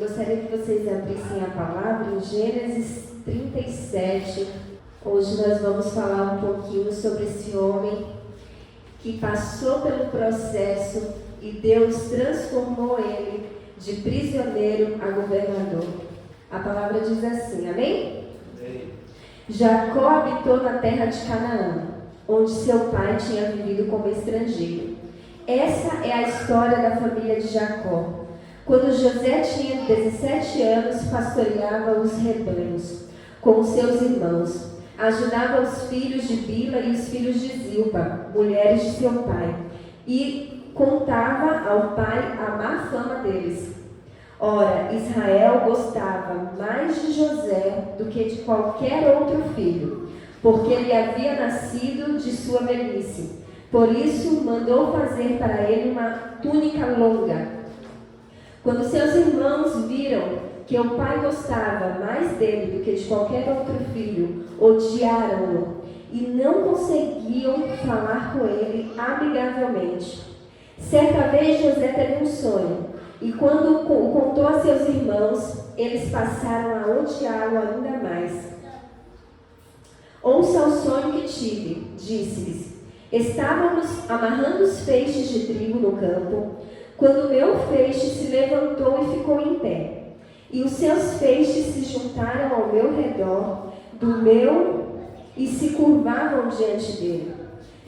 gostaria que vocês abrissem a palavra em Gênesis 37. Hoje nós vamos falar um pouquinho sobre esse homem que passou pelo processo e Deus transformou ele de prisioneiro a governador. A palavra diz assim, amém? Jacó habitou na terra de Canaã, onde seu pai tinha vivido como estrangeiro. Essa é a história da família de Jacó. Quando José tinha 17 anos, pastoreava os rebanhos com os seus irmãos. Ajudava os filhos de Bila e os filhos de Zilpa, mulheres de seu pai, e contava ao pai a má fama deles. Ora, Israel gostava mais de José do que de qualquer outro filho, porque ele havia nascido de sua velhice. Por isso, mandou fazer para ele uma túnica longa. Quando seus irmãos viram que o pai gostava mais dele do que de qualquer outro filho, odiaram-no e não conseguiam falar com ele amigavelmente. Certa vez José teve um sonho, e quando o contou a seus irmãos, eles passaram a odiá-lo ainda mais. Ouça o sonho que tive, disse-lhes. Estávamos amarrando os feixes de trigo no campo, quando meu feixe se levantou e ficou em pé. E os seus feixes se juntaram ao meu redor, e se curvavam diante dele.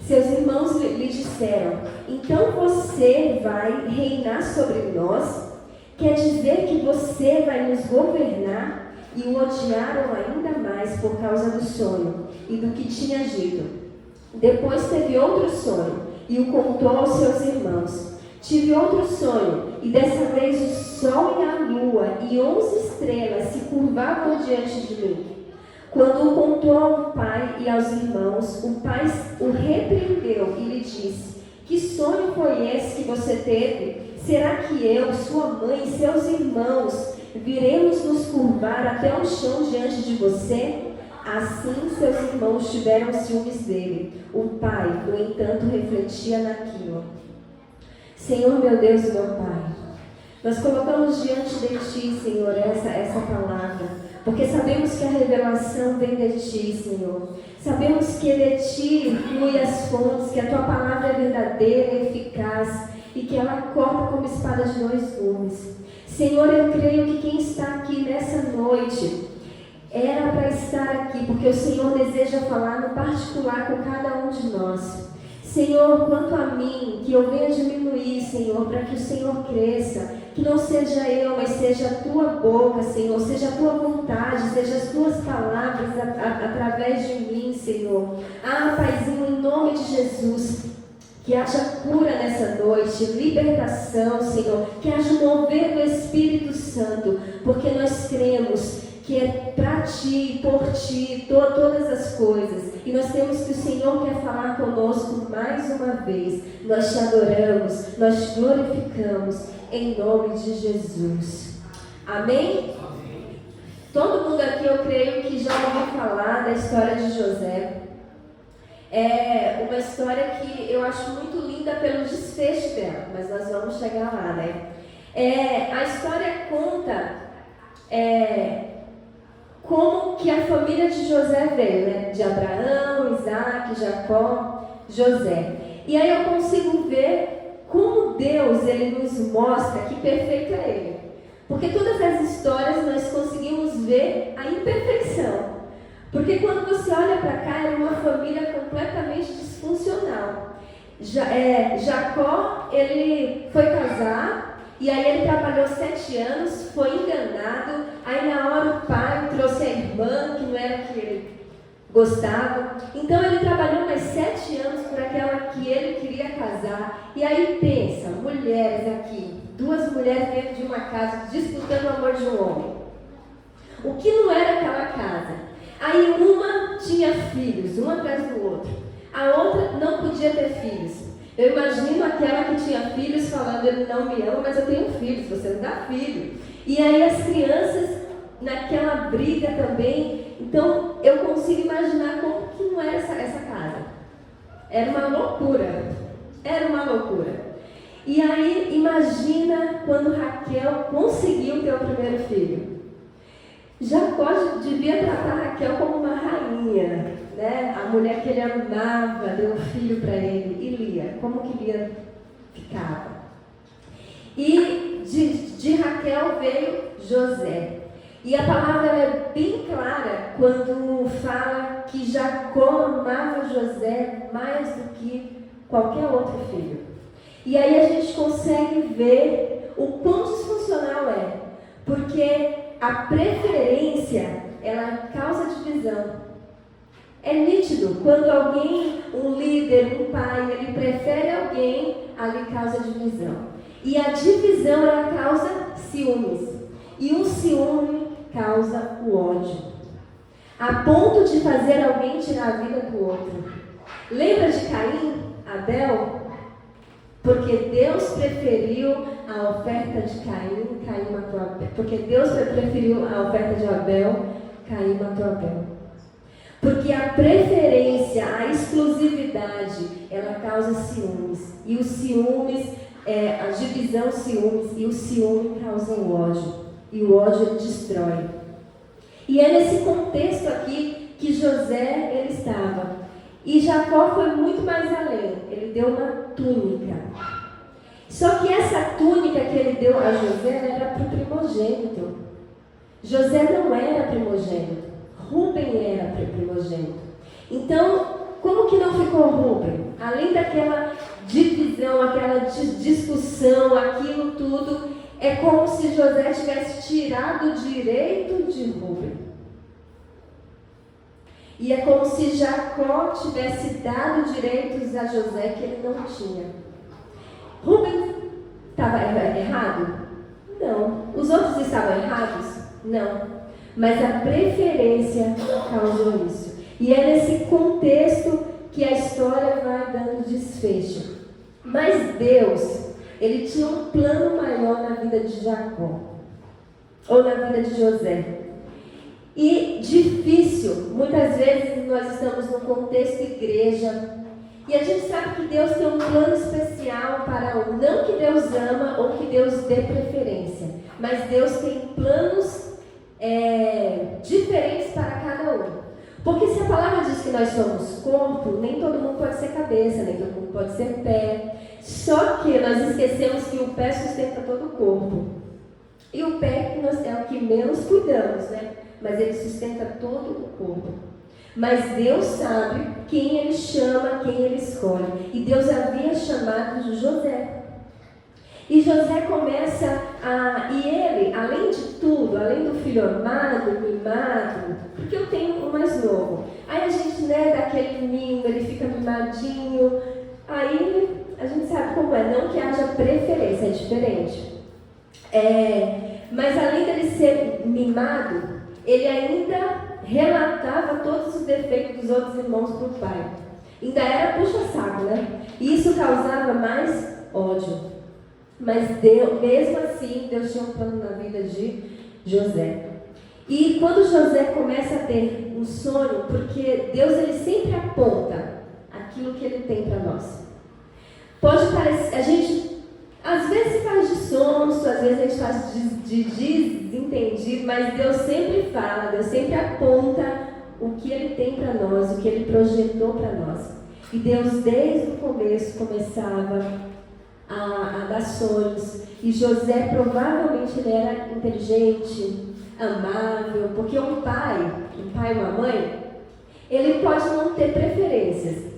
Seus irmãos lhe disseram, então você vai reinar sobre nós? Quer dizer que você vai nos governar? E o odiaram ainda mais por causa do sonho e do que tinha dito. Depois teve outro sonho e o contou aos seus irmãos. Tive outro sonho, e dessa vez o sol e a lua e 11 estrelas se curvavam diante de mim. Quando o contou ao pai e aos irmãos, o pai o repreendeu e lhe disse, que sonho foi esse que você teve? Será que eu, sua mãe e seus irmãos viremos nos curvar até o chão diante de você? Assim seus irmãos tiveram ciúmes dele. O pai, no entanto, refletia naquilo. Senhor, meu Deus e meu Pai, nós colocamos diante de Ti, Senhor, essa palavra, porque sabemos que a revelação vem de Ti, Senhor. Sabemos que de Ti flui as fontes, que a Tua palavra é verdadeira e eficaz, e que ela corta como espada de 2 gumes. Senhor, eu creio que quem está aqui nessa noite era para estar aqui, porque o Senhor deseja falar no particular com cada um de nós. Senhor, quanto a mim, que eu venha diminuir, Senhor, para que o Senhor cresça, que não seja eu, mas seja a Tua boca, Senhor, seja a Tua vontade, seja as Tuas palavras através de mim, Senhor. Paizinho, em nome de Jesus, que haja cura nessa noite, libertação, Senhor, que haja um mover do Espírito Santo, porque nós cremos que é para Ti, por Ti, todas as coisas. E nós temos que o Senhor quer falar conosco mais uma vez. Nós Te adoramos, nós Te glorificamos, em nome de Jesus. Amém? Todo mundo aqui, eu creio que já ouviu falar da história de José. É uma história que eu acho muito linda pelo desfecho dela, mas nós vamos chegar lá, né? A história conta como que a família de José veio, né? De Abraão, Isaac, Jacó, José. E aí eu consigo ver como Deus, Ele nos mostra que perfeito é Ele. Porque todas as histórias nós conseguimos ver a imperfeição. Porque quando você olha para cá, era uma família completamente disfuncional. Jacó, ele foi casar, e aí ele trabalhou 7 anos, foi enganado, aí na hora o pai trouxe a irmã, que não era que ele gostava. Então ele trabalhou mais 7 anos por aquela que ele queria casar. E aí pensa, mulheres aqui, 2 mulheres dentro de uma casa, disputando o amor de um homem. O que não era aquela casa? Aí uma tinha filhos, um atrás do outro. A outra não podia ter filhos. Eu imagino aquela que tinha filhos falando, ele não me ama, mas eu tenho filhos, você não dá filho. E aí as crianças naquela briga também. Então eu consigo imaginar como que não era essa casa. Era uma loucura. E aí, imagina quando Raquel conseguiu ter o primeiro filho. Jacó devia tratar Raquel como uma rainha, né? A mulher que ele amava, deu um filho para ele. E Lia, como que Lia ficava? E de Raquel veio José. E a palavra é bem clara quando fala que Jacó amava José mais do que qualquer outro filho. E aí a gente consegue ver o quão disfuncional é, porque a preferência, ela causa divisão. É nítido, quando alguém, um líder, um pai, ele prefere alguém, ali causa divisão. E a divisão, ela causa ciúmes. E o ciúme causa o ódio, a ponto de fazer alguém tirar a vida do outro. Lembra de Caim, Abel? Porque Deus preferiu a oferta de Caim, Caim matou Abel. Porque Deus preferiu a oferta de Abel, Caim matou Abel. Porque a preferência, a exclusividade, ela causa ciúmes. E os ciúmes, a divisão, ciúmes, e o ciúme causa o ódio. E o ódio ele destrói. E é nesse contexto aqui que José ele estava. E Jacó foi muito mais além. Ele deu uma túnica. Só que essa túnica que ele deu a José era para o primogênito. José não era primogênito. Rúben era primogênito. Então, como que não ficou Rúben? Além daquela divisão, aquela discussão, aquilo tudo, é como se José tivesse tirado o direito de Rúben. E é como se Jacó tivesse dado direitos a José que ele não tinha. Rúben estava errado? Não. Os outros estavam errados? Não. Mas a preferência causou isso. E é nesse contexto que a história vai dando desfecho. Mas Deus, ele tinha um plano maior na vida de Jacó, ou na vida de José. E difícil, muitas vezes nós estamos no contexto igreja, e a gente sabe que Deus tem um plano especial para um, não que Deus ama ou que Deus dê preferência, mas Deus tem planos diferentes para cada um. Porque se a palavra diz que nós somos corpo, nem todo mundo pode ser cabeça, nem todo mundo pode ser pé. Só que nós esquecemos que o pé sustenta todo o corpo. E o pé é o que menos cuidamos, né? Mas ele sustenta todo o corpo. Mas Deus sabe quem ele chama, quem ele escolhe. E Deus havia chamado José. E José começa e ele, além de tudo, além do filho amado, mimado, porque eu tenho um mais novo. Aí a gente, dá aquele mimo, ele fica mimadinho. Aí a gente sabe como é, não que haja preferência, é diferente. Mas além dele ser mimado, ele ainda relatava todos os defeitos dos outros irmãos para o pai. Ainda era puxa-saco, né? E isso causava mais ódio. Mas Deus, mesmo assim, Deus tinha um plano na vida de José. E quando José começa a ter um sonho, porque Deus ele sempre aponta aquilo que ele tem para nós. Pode parecer, a gente às vezes faz de sonso, às vezes a gente faz de desentendido, mas Deus sempre fala, Deus sempre aponta o que ele tem para nós, o que ele projetou para nós. E Deus desde o começo começava a dar sonhos, e José provavelmente ele era inteligente, amável, porque um pai e uma mãe, ele pode não ter preferências,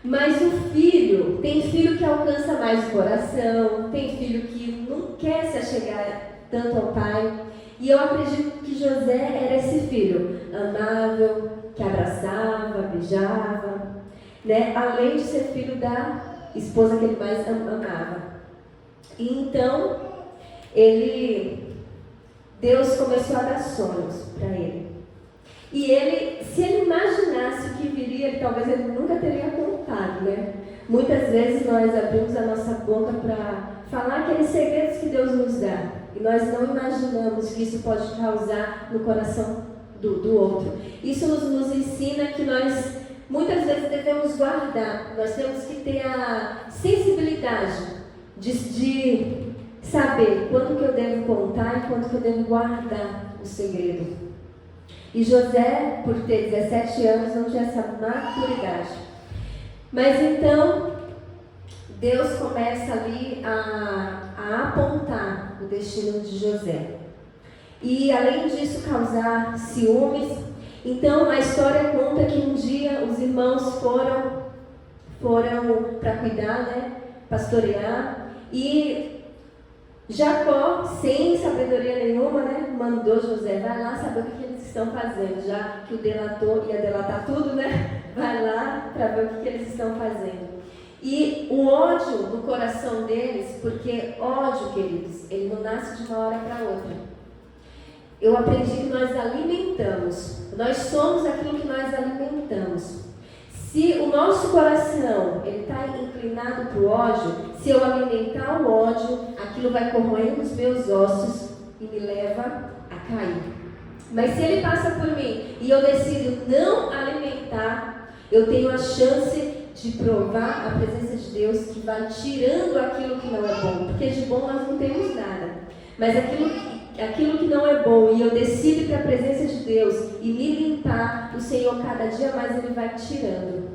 mas o filho, tem filho que alcança mais o coração, tem filho que não quer se achegar tanto ao pai, e eu acredito que José era esse filho, amável, que abraçava, beijava, né? Além de ser filho da esposa que ele mais amava. E então, Deus começou a dar sonhos para ele. E se ele imaginasse o que viria, talvez ele nunca teria contado, né? Muitas vezes nós abrimos a nossa boca para falar aqueles segredos que Deus nos dá. E nós não imaginamos que isso pode causar no coração do outro. Isso nos ensina que nós muitas vezes devemos guardar. Nós temos que ter a sensibilidade de saber quando que eu devo contar e quando que eu devo guardar o segredo. E José, por ter 17 anos, não tinha essa maturidade. Mas então, Deus começa ali a apontar o destino de José. E além disso causar ciúmes, então a história conta que um dia os irmãos foram para cuidar, né, pastorear, e Jacó, sem sabedoria nenhuma, né, mandou José, vai lá saber o que eles estão fazendo, já que o delator ia delatar tudo, né, vai lá para ver o que eles estão fazendo. E o ódio no coração deles, porque ódio, queridos, ele não nasce de uma hora para outra. Eu aprendi que nós alimentamos, nós somos aquilo que nós alimentamos. Se o nosso coração está inclinado para o ódio, se eu alimentar o ódio, aquilo vai corroendo os meus ossos e me leva a cair. Mas se ele passa por mim e eu decido não alimentar, eu tenho a chance de provar a presença de Deus que vai tirando aquilo que não é bom. Porque de bom nós não temos nada. Mas aquilo que não é bom, e eu decido para a presença de Deus e me limpar, o Senhor cada dia mais ele vai tirando.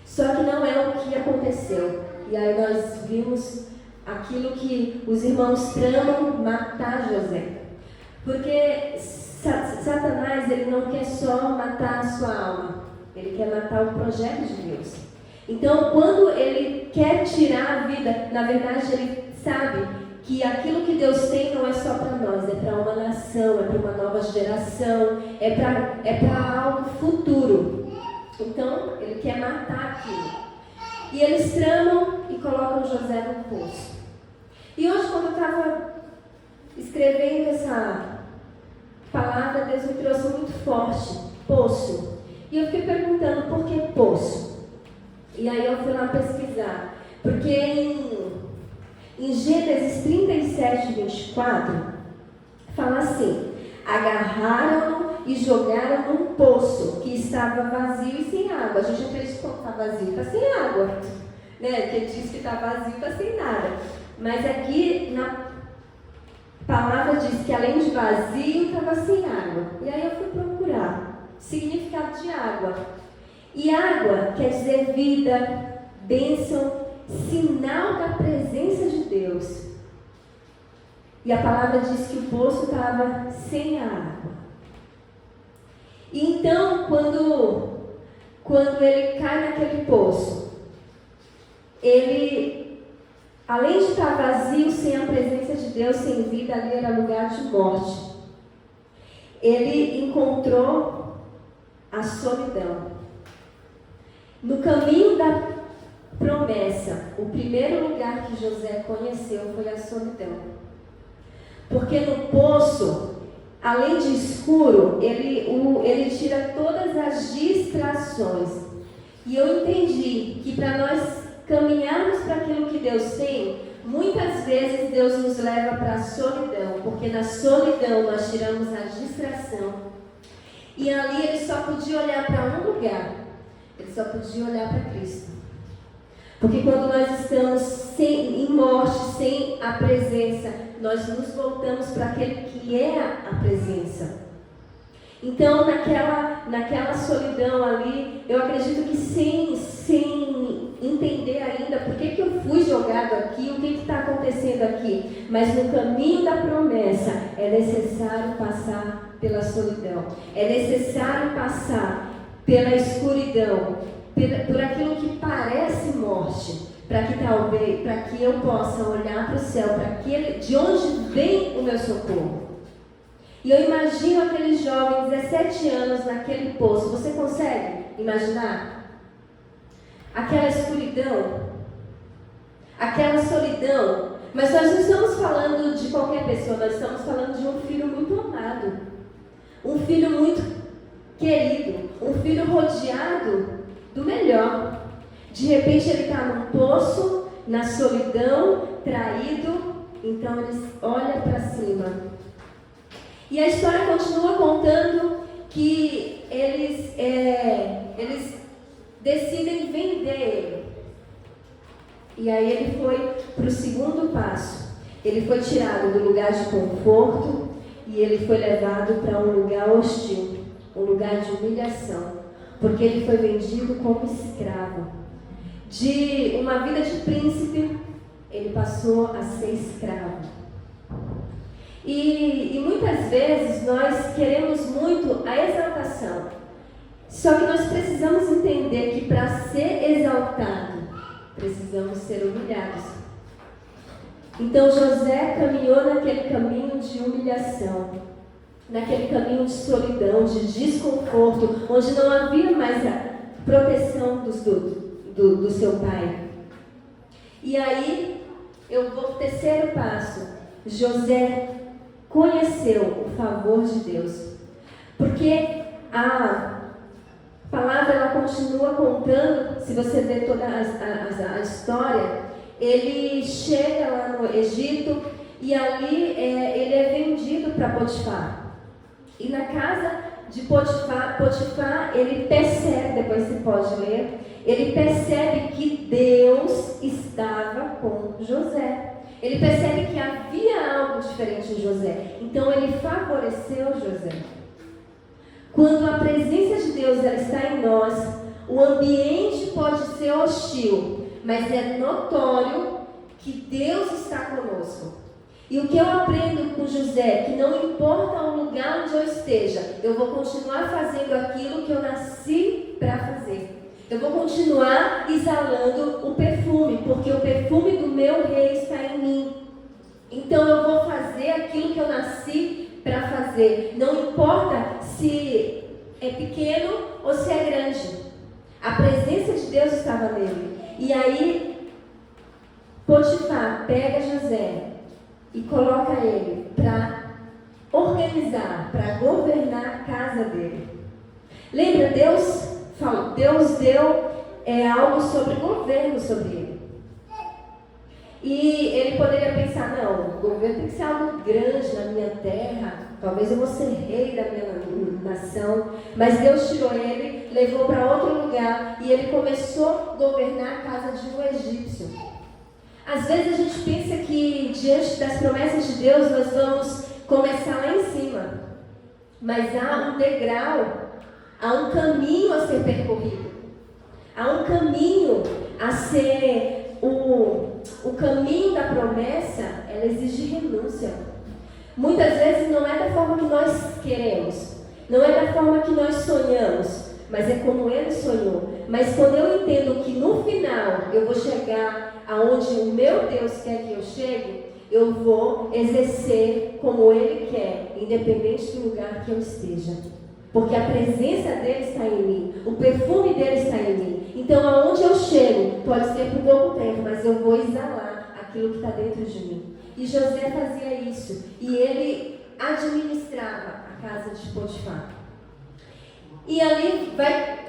Só que não é o que aconteceu. E aí nós vimos aquilo que os irmãos tramam matar José. Porque Satanás ele não quer só matar a sua alma, ele quer matar o projeto de Deus. Então quando ele quer tirar a vida, na verdade ele sabe que aquilo que Deus tem não é só para nós, é para uma nação, é para uma nova geração, é para algo futuro. Então, ele quer matar aquilo. E eles tramam e colocam José no poço. E hoje, quando eu estava escrevendo essa palavra, Deus me trouxe muito forte, poço. E eu fiquei perguntando, por que poço? E aí eu fui lá pesquisar. Porque em Gênesis 37, 24, fala assim: agarraram-no e jogaram num poço que estava vazio e sem água. A gente acredita que quando está vazio, está sem água, né? Porque diz que está vazio, está sem nada. Mas aqui na palavra diz que além de vazio, estava sem água. E aí eu fui procurar o significado de água. E água quer dizer vida, bênção, sinal da presença de Deus. E a palavra diz que o poço estava sem água. E então, quando ele cai naquele poço, ele, além de estar vazio, sem a presença de Deus, sem vida, ali era lugar de morte. Ele encontrou a solidão. No caminho da promessa, o primeiro lugar que José conheceu foi a solidão. Porque no poço, além de escuro, ele tira todas as distrações. E eu entendi que para nós caminharmos para aquilo que Deus tem, muitas vezes Deus nos leva para a solidão, porque na solidão nós tiramos a distração. E ali ele só podia olhar para um lugar, ele só podia olhar para Cristo. Porque quando nós estamos em morte, sem a presença, nós nos voltamos para aquele que é a presença. Então, naquela solidão ali, eu acredito que sem entender ainda por que eu fui jogado aqui, o que está acontecendo aqui, mas no caminho da promessa é necessário passar pela solidão, é necessário passar pela escuridão, por aquilo que parece morte, para que eu possa olhar para o céu, de onde vem o meu socorro. E eu imagino aquele jovem, 17 anos, naquele poço. Você consegue imaginar? Aquela escuridão, aquela solidão. Mas nós não estamos falando de qualquer pessoa, nós estamos falando de um filho muito amado, um filho muito querido, um filho rodeado do melhor. De repente ele está num poço, na solidão, traído. Então ele olha para cima. E a história continua contando que eles decidem vender ele. E aí ele foi para o segundo passo. Ele foi tirado do lugar de conforto e ele foi levado para um lugar hostil, um lugar de humilhação, porque ele foi vendido como escravo. De uma vida de príncipe, ele passou a ser escravo. E muitas vezes nós queremos muito a exaltação. Só que nós precisamos entender que para ser exaltado, precisamos ser humilhados. Então José caminhou naquele caminho de humilhação, naquele caminho de solidão, de desconforto, onde não havia mais a proteção do seu pai. E aí, eu vou para o terceiro passo. José conheceu o favor de Deus. Porque a palavra ela continua contando, se você ver toda a história, ele chega lá no Egito e ali ele é vendido para Potifar. E na casa de Potifar, ele percebe, depois você pode ler, ele percebe que Deus estava com José. Ele percebe que havia algo diferente em José. Então ele favoreceu José. Quando a presença de Deus ela está em nós, o ambiente pode ser hostil, mas é notório que Deus está conosco. E o que eu aprendo com José, que não importa o lugar onde eu esteja, eu vou continuar fazendo aquilo que eu nasci para fazer. Eu vou continuar exalando o perfume, porque o perfume do meu rei está em mim. Então eu vou fazer aquilo que eu nasci para fazer. Não importa se é pequeno ou se é grande. A presença de Deus estava nele. E aí, Potifar pega José e coloca ele para organizar, para governar a casa dele. Lembra, Deus deu algo sobre governo sobre ele. E ele poderia pensar, não, o governo tem que ser algo grande na minha terra, talvez eu vou ser rei da minha nação. Mas Deus tirou ele, levou para outro lugar e ele começou a governar a casa de um egípcio. Às vezes a gente pensa que diante das promessas de Deus nós vamos começar lá em cima. Mas há um degrau, há um caminho a ser percorrido. Há um caminho a ser... O caminho da promessa, ela exige renúncia. Muitas vezes não é da forma que nós queremos, não é da forma que nós sonhamos, mas é como ele sonhou. Mas quando eu entendo que no final eu vou chegar aonde o meu Deus quer que eu chegue, eu vou exercer como ele quer, independente do lugar que eu esteja. Porque a presença dele está em mim, o perfume dele está em mim. Então, aonde eu chego, pode ser por pouco tempo, mas eu vou exalar aquilo que está dentro de mim. E José fazia isso, e ele administrava a casa de Potifar. E ali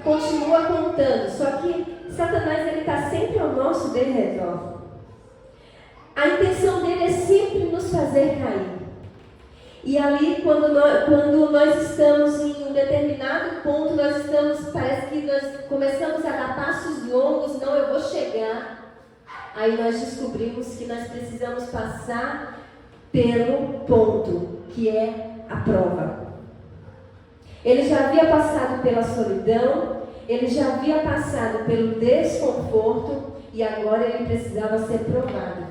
continua contando, só que Satanás está sempre ao nosso derredor. A intenção dele é sempre nos fazer cair. E ali, quando nós estamos em um determinado ponto, parece que nós começamos a dar passos longos, não, eu vou chegar. Aí nós descobrimos que nós precisamos passar pelo ponto, que é a prova. Ele já havia passado pela solidão, ele já havia passado pelo desconforto, e agora ele precisava ser provado.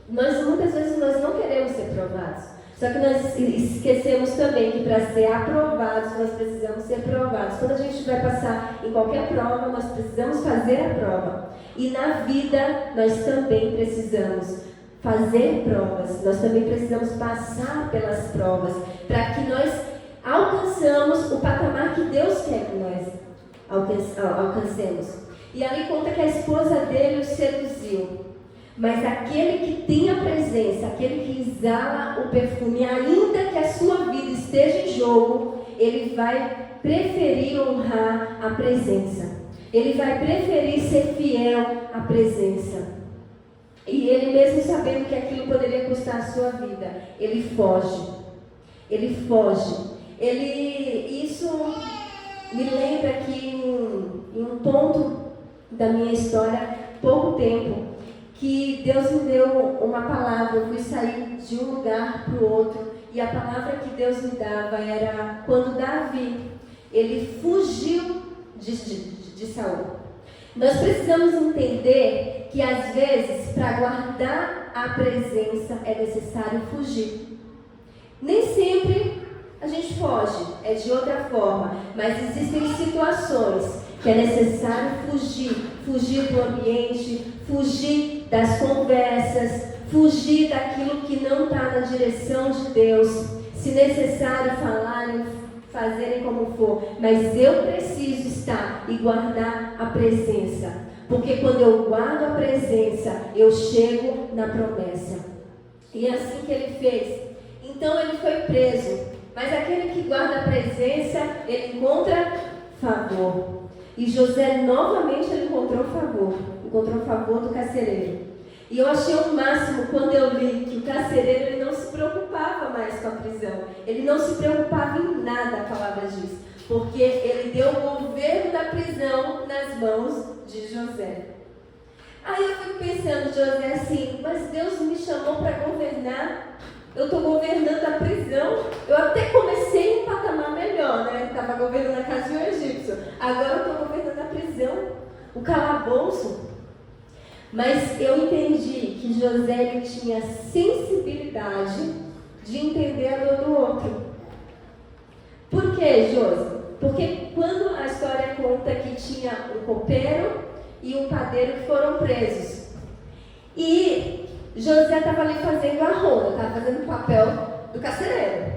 Muitas vezes nós não queremos ser provados. Só que nós esquecemos também que para ser aprovados, nós precisamos ser provados. Quando a gente vai passar em qualquer prova, nós precisamos fazer a prova. E na vida, nós também precisamos fazer provas. Nós também precisamos passar pelas provas, para que nós alcançamos o patamar que Deus quer que nós alcancemos. E ali conta que a esposa dele o seduziu. Mas aquele que tem a presença, aquele que exala o perfume, ainda que a sua vida esteja em jogo, ele vai preferir honrar a presença. Ele vai preferir ser fiel à presença. E ele mesmo sabendo que aquilo poderia custar a sua vida, ele foge. Ele foge. Isso me lembra que em um ponto da minha história, pouco tempo, que Deus me deu uma palavra, eu fui sair de um lugar para o outro, e a palavra que Deus me dava era quando Davi, ele fugiu de Saul. Nós precisamos entender que às vezes, para guardar a presença, é necessário fugir. Nem sempre a gente foge, é de outra forma, mas existem situações que é necessário fugir do ambiente, fugir das conversas, fugir daquilo que não está na direção de Deus. Se necessário falarem, fazerem como for, mas eu preciso estar e guardar a presença, porque quando eu guardo a presença, eu chego na promessa. E é assim que ele fez. Então ele foi preso, mas aquele que guarda a presença, ele encontra favor. E José novamente ele encontrou favor do carcereiro. E eu achei o máximo quando eu li que o carcereiro ele não se preocupava mais com a prisão. Ele não se preocupava em nada, a palavra diz. Porque ele deu o governo da prisão nas mãos de José. Aí eu fico pensando, José, assim, mas Deus me chamou para governar. Eu estou governando a prisão. Eu até comecei em um patamar melhor, né? Estava governando a casa de um egípcio. Agora eu estou governando a prisão, o calabouço. Mas eu entendi que José ele tinha sensibilidade de entender a dor do outro. Por quê, José? Porque quando a história conta que tinha um copeiro e um padeiro que foram presos. E José estava ali fazendo a ronda, estava fazendo o papel do carcereiro.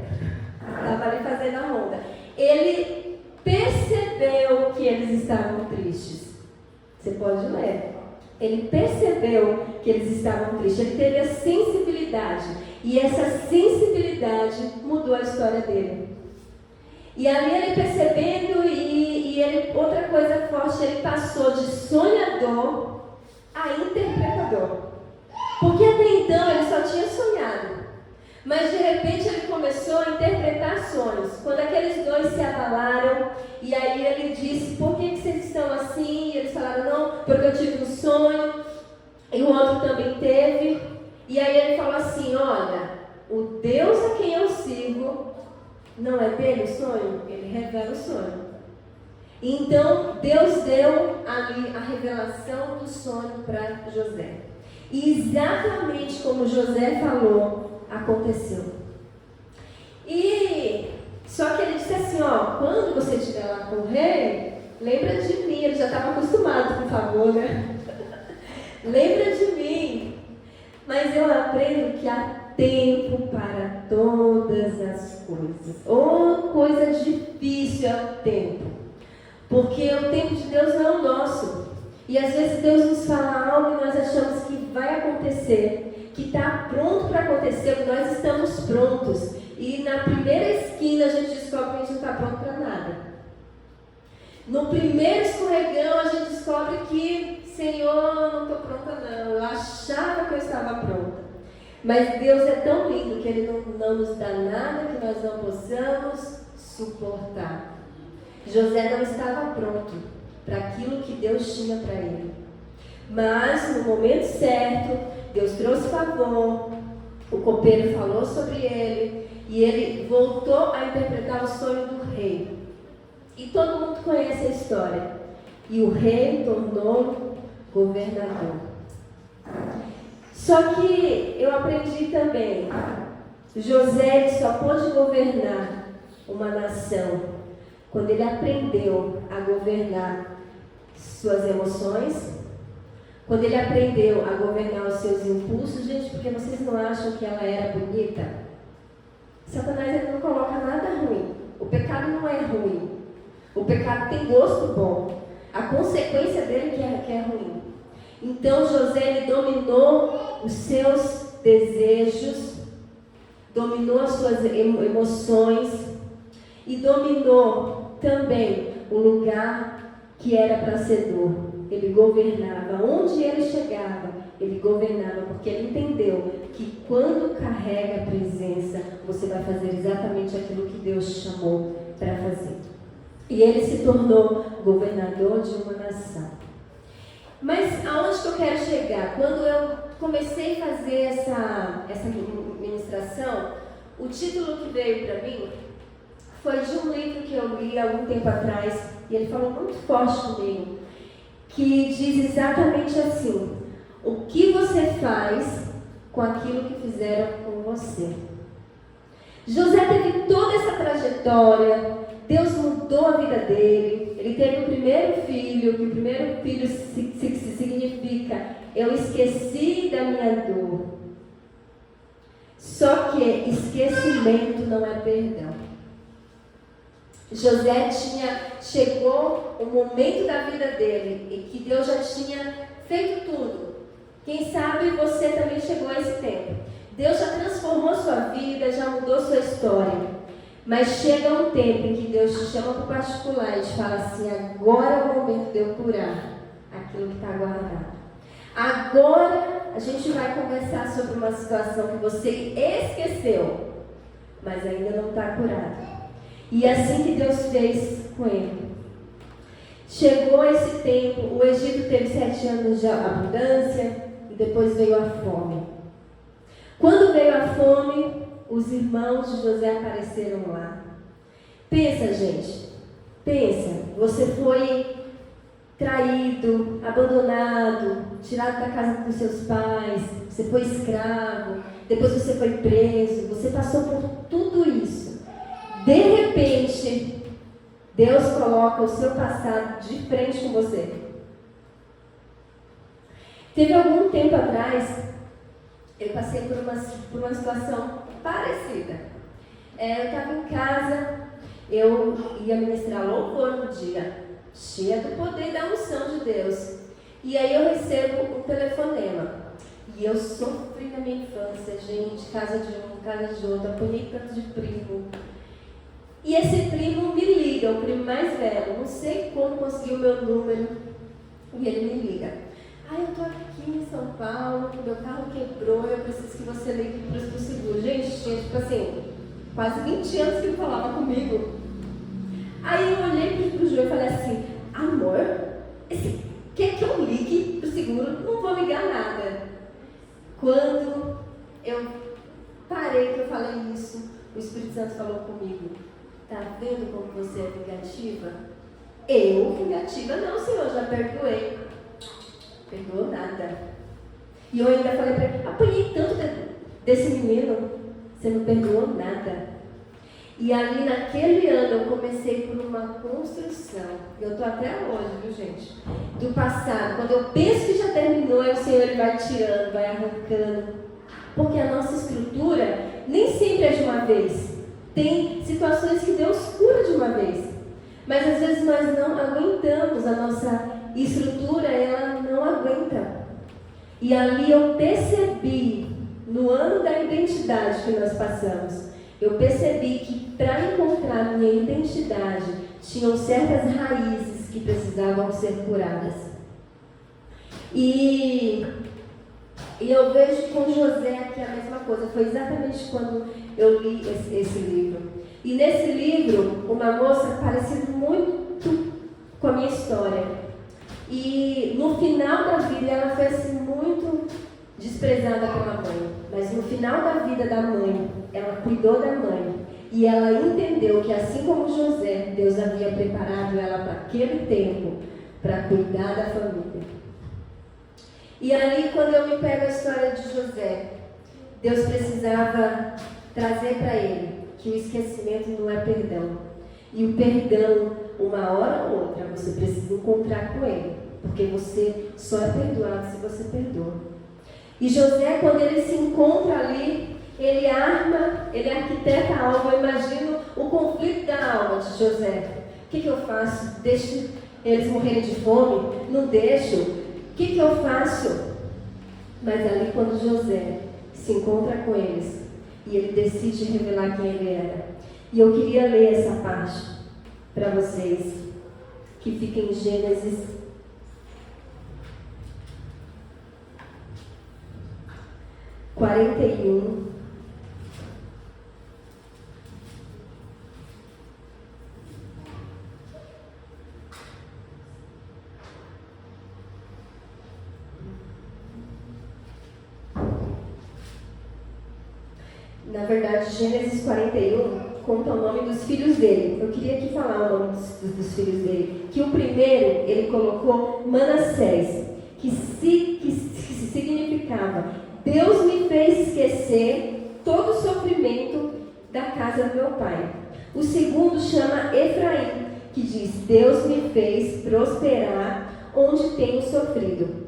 Estava ali fazendo a ronda. Ele percebeu que eles estavam tristes. Você pode ler. Ele percebeu que eles estavam tristes. Ele teve a sensibilidade. E essa sensibilidade mudou a história dele. E ali ele percebendo, ele, outra coisa forte, ele passou de sonhador a interpretador. Porque até então ele só tinha sonhado. Mas de repente ele começou a interpretar sonhos. Quando aqueles dois se abalaram, e aí ele disse, por que vocês estão assim? E eles falaram, não, porque eu tive um sonho, e o outro também teve. E aí ele falou assim, olha, o Deus a quem eu sigo, não é dele o sonho? Ele revela o sonho. Então Deus deu ali a revelação do sonho para José. E exatamente como José falou, aconteceu. E só que ele disse assim, ó, quando você estiver lá com o rei, lembra de mim. Ele já estava acostumado com o favor, né? Lembra de mim. Mas eu aprendo que há tempo para todas as coisas. Coisa difícil é o tempo. Porque o tempo de Deus não é o nosso. E às vezes Deus nos fala algo e nós achamos que vai acontecer, que está pronto para acontecer, que nós estamos prontos. E na primeira esquina a gente descobre que a gente não está pronto para nada. No primeiro escorregão a gente descobre que, Senhor, não estou pronta não. Eu achava que eu estava pronta. Mas Deus é tão lindo que Ele não nos dá nada que nós não possamos suportar. José não estava pronto para aquilo que Deus tinha para ele. Mas no momento certo, Deus trouxe favor, o copeiro falou sobre ele, e ele voltou a interpretar o sonho do rei. E todo mundo conhece a história. E o rei tornou governador. Só que eu aprendi também, José só pôde governar uma nação quando ele aprendeu a governar suas emoções, quando ele aprendeu a governar os seus impulsos. Gente, porque vocês não acham que ela era bonita? Satanás ele não coloca nada ruim. O pecado não é ruim. O pecado tem gosto bom. A consequência dele que é ruim. Então José ele dominou os seus desejos, dominou as suas emoções e dominou também o lugar que era para ser dor. Ele governava. Onde ele chegava, ele governava, porque ele entendeu que quando carrega a presença, você vai fazer exatamente aquilo que Deus chamou para fazer. E ele se tornou governador de uma nação. Mas aonde que eu quero chegar? Quando eu comecei a fazer essa ministração, o título que veio para mim foi de um livro que eu li há algum tempo atrás, e ele falou muito forte comigo, que diz exatamente assim: o que você faz com aquilo que fizeram com você? José teve toda essa trajetória, Deus mudou a vida dele, ele teve o primeiro filho, que o primeiro filho significa eu esqueci da minha dor. Só que esquecimento não é perdão. José chegou o momento da vida dele em que Deus já tinha feito tudo. Quem sabe você também chegou a esse tempo. Deus já transformou sua vida, já mudou sua história. Mas chega um tempo em que Deus te chama para o particular e te fala assim: agora é o momento de eu curar aquilo que está guardado. Agora a gente vai conversar sobre uma situação que você esqueceu, mas ainda não está curado. E é assim que Deus fez com ele. Chegou esse tempo, o Egito teve 7 anos de abundância e depois veio a fome. Quando veio a fome, os irmãos de José apareceram lá. Pensa, gente, pensa, você foi traído, abandonado, tirado da casa dos seus pais, você foi escravo, depois você foi preso, você passou por tudo isso. De repente, Deus coloca o seu passado de frente com você. Teve algum tempo atrás, eu passei por uma situação parecida. Eu estava em casa, eu ia ministrar louvor no dia, cheia do poder e da unção de Deus. E aí eu recebo um telefonema. E eu sofri na minha infância, gente, casa de um, casa de outro, apanhei tanto de primo. E esse primo me liga, o primo mais velho, não sei como conseguiu o meu número, e ele me liga. Eu estou aqui em São Paulo, meu carro quebrou, eu preciso que você ligue para o seguro. Gente, tinha tipo assim, quase 20 anos que ele falava comigo. Aí eu olhei para o João e falei assim: amor, quer que eu ligue para o seguro? Não vou ligar nada. Quando eu parei que eu falei isso, o Espírito Santo falou comigo: tá vendo como você é vingativa? Eu, vingativa não, Senhor, já perdoei. Perdoou nada. E eu ainda falei para ele: apanhei tanto desse menino, você não perdoou nada. E ali naquele ano eu comecei por uma construção. Eu estou até hoje, viu, gente? Do passado. Quando eu penso que já terminou, o Senhor ele vai tirando, vai arrancando. Porque a nossa estrutura nem sempre é de uma vez. Tem situações que Deus cura de uma vez. Mas às vezes nós não aguentamos, a nossa estrutura ela não aguenta. E ali eu percebi, no ano da identidade que nós passamos, eu percebi que para encontrar minha identidade, tinham certas raízes que precisavam ser curadas. E eu vejo com José aqui a mesma coisa. Foi exatamente quando eu li esse livro. E nesse livro, uma moça parecida muito com a minha história. E no final da vida, ela foi assim, muito desprezada pela mãe. Mas no final da vida da mãe, ela cuidou da mãe. E ela entendeu que assim como José, Deus havia preparado ela para aquele tempo, para cuidar da família. E ali, quando eu me pego a história de José, Deus precisava trazer para ele que o esquecimento não é perdão. E o perdão, uma hora ou outra, você precisa encontrar com ele. Porque você só é perdoado se você perdoa. E José, quando ele se encontra ali, ele arquiteta a alma. Eu imagino o conflito da alma de José. O que eu faço? Deixo eles morrerem de fome? Não deixo. O que eu faço? Mas ali, quando José se encontra com eles e ele decide revelar quem ele era. E eu queria ler essa parte para vocês, que fica em Gênesis 41. Na verdade, Gênesis 41 conta o nome dos filhos dele. Eu queria aqui falar o nome dos filhos dele. Que o primeiro, ele colocou Manassés, que significava: Deus me fez esquecer todo o sofrimento da casa do meu pai. O segundo chama Efraim, que diz: Deus me fez prosperar onde tenho sofrido.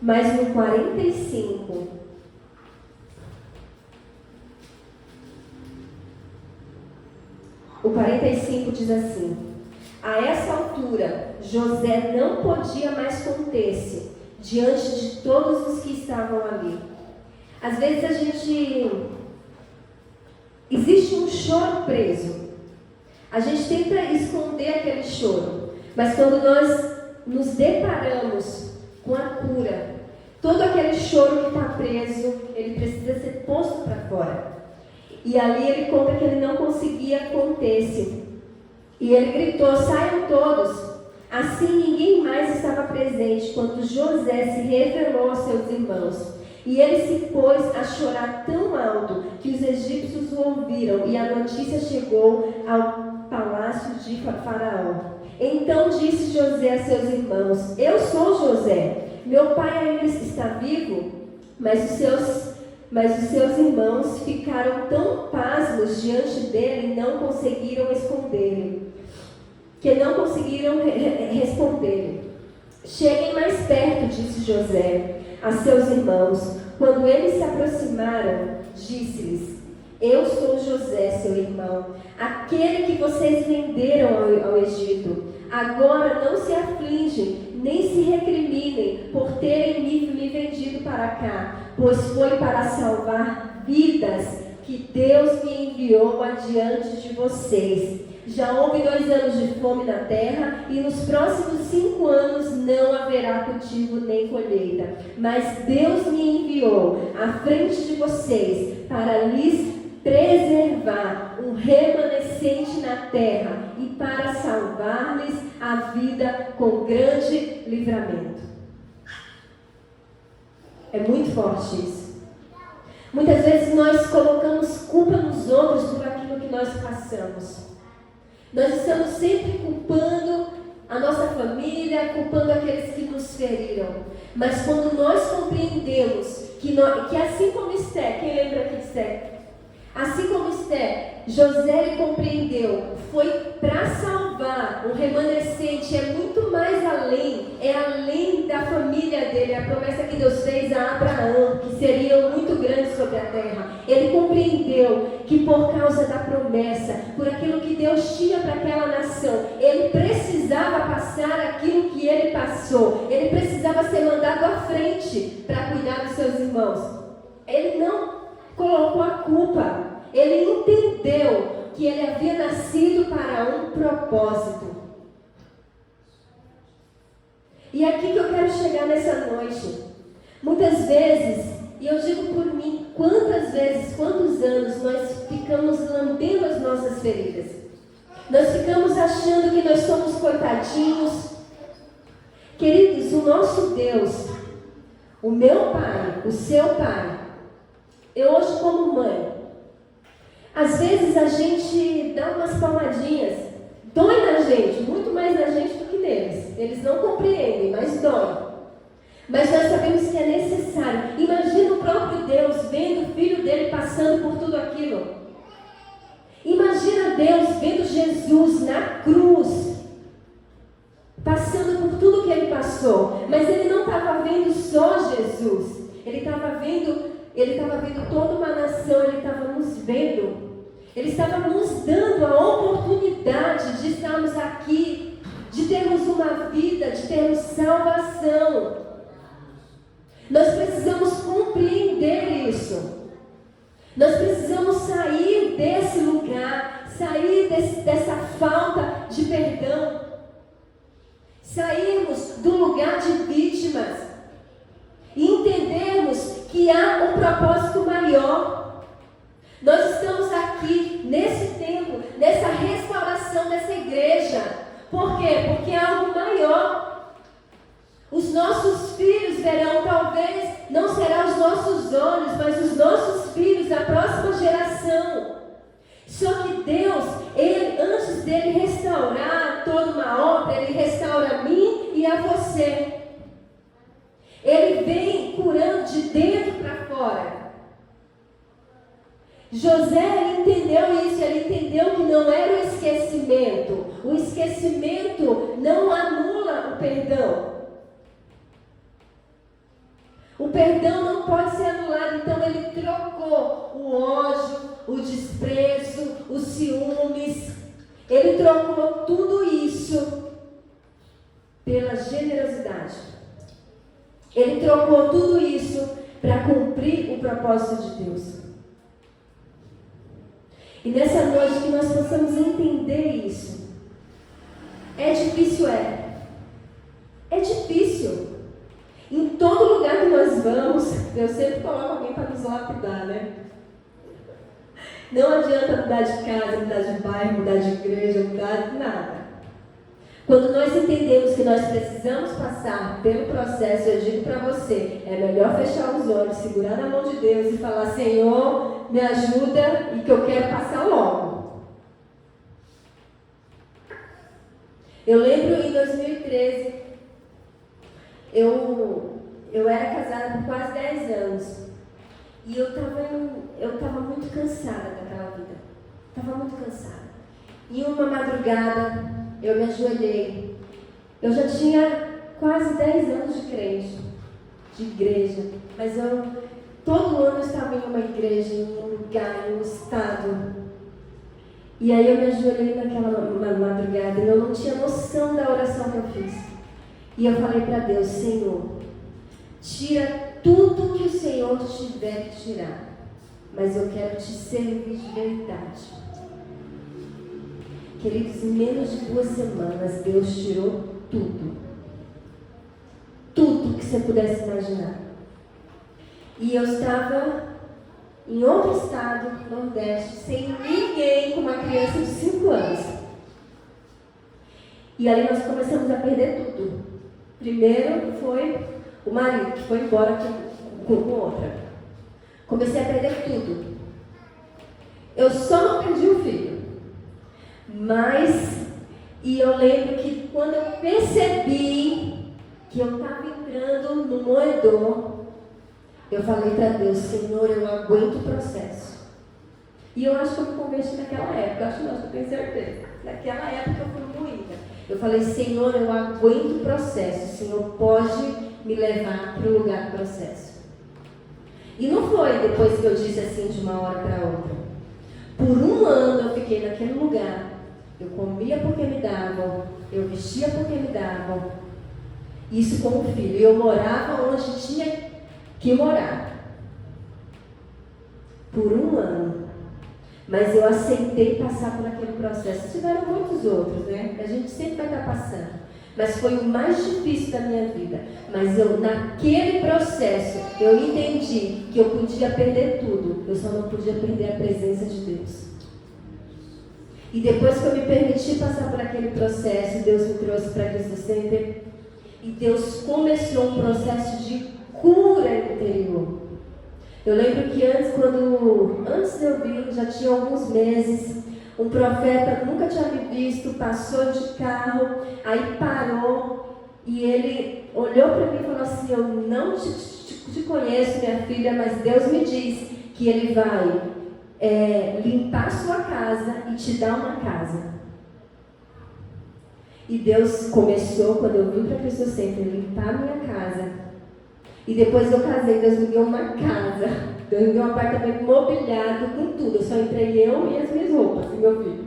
Mas no 45, o 45 diz assim: a essa altura, José não podia mais conter-se diante de todos os que estavam ali. Às vezes existe um choro preso. A gente tenta esconder aquele choro, mas quando nós nos deparamos com a cura, todo aquele choro que está preso, ele precisa ser posto para fora. E ali ele conta que ele não conseguia conter-se. E ele gritou: saiam todos. Assim ninguém mais estava presente quando José se revelou aos seus irmãos. E ele se pôs a chorar tão alto que os egípcios o ouviram, e a notícia chegou ao palácio de Faraó. Então disse José a seus irmãos: eu sou José. Meu pai ainda está vivo? Mas os seus irmãos ficaram tão pasmos diante dele e não conseguiram esconder-lhe, que não conseguiram responder. Cheguem mais perto, disse José a seus irmãos. Quando eles se aproximaram, disse-lhes: eu sou José, seu irmão, aquele que vocês venderam ao Egito. Agora não se afligem, nem se recriminem por terem me vendido para cá, pois foi para salvar vidas que Deus me enviou adiante de vocês. Já houve 2 anos de fome na terra, e nos próximos 5 anos não haverá cultivo nem colheita. Mas Deus me enviou à frente de vocês para lhes preservar um remanescente na terra e para salvar-lhes a vida com grande livramento. É muito forte isso. Muitas vezes nós colocamos culpa nos outros por aquilo que nós passamos. Nós estamos sempre culpando a nossa família, culpando aqueles que nos feriram. Mas quando nós compreendemos que assim como Esté, quem lembra aqui de Esté? Assim como Esté, José ele compreendeu, foi para salvar um remanescente, é muito mais além, é além da família dele, a promessa que Deus fez a Abraão, que seriam muito grandes sobre a terra. Ele compreendeu que por causa da promessa, por aquilo que Deus tinha para aquela nação, ele precisava passar aquilo que ele passou, ele precisava ser mandado à frente para cuidar dos seus irmãos. Ele não colocou a culpa, ele entendeu que ele havia nascido para um propósito. E é aqui que eu quero chegar nessa noite. Muitas vezes, e eu digo por mim, quantas vezes, quantos anos nós ficamos lambendo as nossas feridas? Nós ficamos achando que nós somos coitadinhos. Queridos, o nosso Deus, o meu Pai, o seu Pai, eu hoje como mãe, às vezes a gente dá umas palmadinhas, dói na gente, muito mais na gente do que neles. Eles não compreendem, mas dói. Mas nós sabemos que é necessário. Imagina o próprio Deus vendo o filho dele passando por tudo aquilo. Imagina Deus vendo Jesus na cruz, passando por tudo que ele passou. Mas ele não estava vendo só Jesus, ele estava vendo toda uma nação, ele estava nos vendo. Ele estava nos dando a oportunidade de estarmos aqui, de termos uma vida, de termos salvação. Nós precisamos compreender isso. Nós precisamos sair desse lugar, sair dessa falta de perdão, sairmos do lugar de vítimas e entendermos que há um propósito maior. Nós estamos aqui nesse tempo, nessa restauração dessa igreja. Por quê? Porque há algo maior. Os nossos filhos verão, talvez não serão os nossos olhos, mas os nossos filhos, a próxima geração. Só que Deus, Ele, antes dele restaurar toda uma obra, Ele restaura a mim e a você. Ele vem curando de dentro para fora. José, ele entendeu isso, ele entendeu que não era o esquecimento. O esquecimento não anula o perdão. O perdão não pode ser anulado, então ele trocou o ódio, o desprezo, os ciúmes. Ele trocou tudo isso pela generosidade. Ele trocou tudo isso para cumprir o propósito de Deus. E nessa noite que nós possamos entender isso. É difícil, é. É difícil. Em todo lugar que nós vamos, eu sempre coloco alguém para nos lapidar, né? Não adianta mudar de casa, mudar de bairro, mudar de igreja, mudar de nada. Quando nós entendemos que nós precisamos passar pelo processo, eu digo para você, é melhor fechar os olhos, segurar na mão de Deus e falar: Senhor, me ajuda e que eu quero passar logo. Eu lembro em 2013, eu era casada por quase 10 anos e eu estava muito cansada daquela vida. Estava muito cansada. E uma madrugada, eu me ajoelhei. Eu já tinha quase 10 anos de crente, de igreja. Mas todo ano eu estava em uma igreja, em um lugar, em um estado. E aí eu me ajoelhei naquela madrugada e eu não tinha noção da oração que eu fiz. E eu falei para Deus: Senhor, tira tudo que o Senhor tiver que tirar. Mas eu quero te servir de verdade. Queridos, em menos de 2 semanas, Deus tirou tudo. Tudo que você pudesse imaginar. E eu estava em outro estado, Nordeste, sem ninguém, com uma criança de 5 anos. E ali nós começamos a perder tudo. Primeiro foi o marido, que foi embora com outra. Comecei a perder tudo. Eu só não perdi o filho. E eu lembro que quando eu percebi que eu estava entrando no moedor, eu falei para Deus: Senhor, eu aguento o processo. E eu acho que eu me converti naquela época, acho não, eu tenho certeza. Naquela época eu fui moída. Eu falei: Senhor, eu aguento o processo, o Senhor pode me levar para o lugar do processo. E não foi depois que eu disse assim de uma hora para outra. Por 1 ano eu fiquei naquele lugar. Eu comia porque me davam, eu vestia porque me davam. Isso como filho. E eu morava onde tinha que morar. Por 1 ano. Mas eu aceitei passar por aquele processo. Tiveram muitos outros, né? A gente sempre vai estar passando. Mas foi o mais difícil da minha vida. Mas naquele processo, eu entendi que eu podia perder tudo. Eu só não podia perder a presença de Deus. E depois que eu me permiti passar por aquele processo, Deus me trouxe para Cristo Center. E Deus começou um processo de cura interior. Eu lembro que antes de eu vir, já tinha alguns meses, um profeta nunca tinha me visto, passou de carro, aí parou e ele olhou para mim e falou assim: eu não te conheço, minha filha, mas Deus me diz que Ele vai limpar sua casa e te dar uma casa. E Deus começou, quando eu vim para Cristo Center, limpar a minha casa. E depois eu casei, Deus me deu uma casa. Deus me deu um apartamento mobiliado com tudo. Eu só entrei eu e as minhas roupas e meu filho.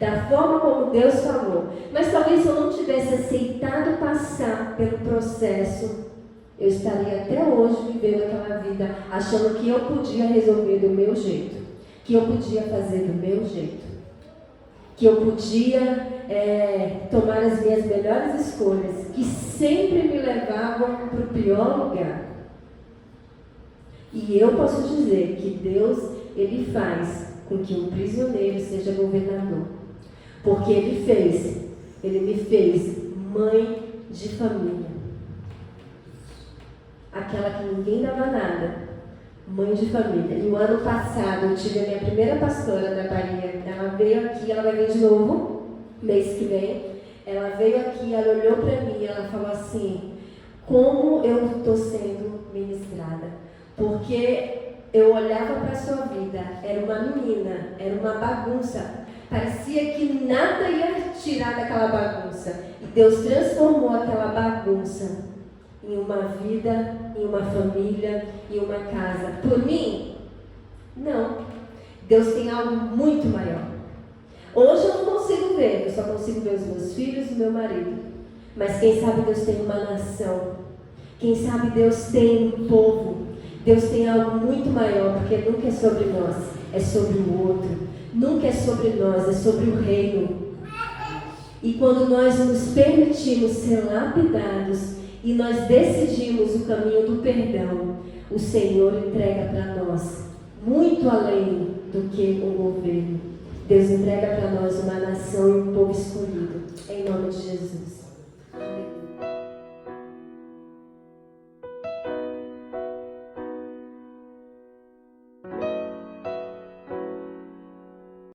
Da forma como Deus falou. Mas talvez se eu não tivesse aceitado passar pelo processo, eu estaria até hoje vivendo aquela vida, achando que eu podia resolver do meu jeito. Que eu podia fazer do meu jeito. Que eu podia tomar as minhas melhores escolhas, que sempre me levavam para o pior lugar. E eu posso dizer que Deus, Ele faz com que um prisioneiro seja governador. Porque Ele me fez mãe de família. aquela que ninguém dava nada, mãe de família. E o ano passado eu tive a minha primeira pastora da Bahia. Ela veio aqui, ela vai vir de novo, mês que vem. Ela veio aqui, ela olhou para mim e ela falou assim: como eu estou sendo ministrada. Porque eu olhava para a sua vida, era uma menina, era uma bagunça. Parecia que nada ia tirar daquela bagunça. E Deus transformou aquela bagunça em uma vida, em uma família, em uma casa. Por mim? Não. Deus tem algo muito maior. Hoje eu não consigo ver, eu só consigo ver os meus filhos e o meu marido. Mas quem sabe Deus tem uma nação. Quem sabe Deus tem um povo. Deus tem algo muito maior, porque nunca é sobre nós, é sobre o outro. Nunca é sobre nós, é sobre o reino. E quando nós nos permitimos ser lapidados e nós decidimos o caminho do perdão, o Senhor entrega para nós muito além do que um governo. Deus entrega para nós uma nação e um povo escolhido. Em nome de Jesus.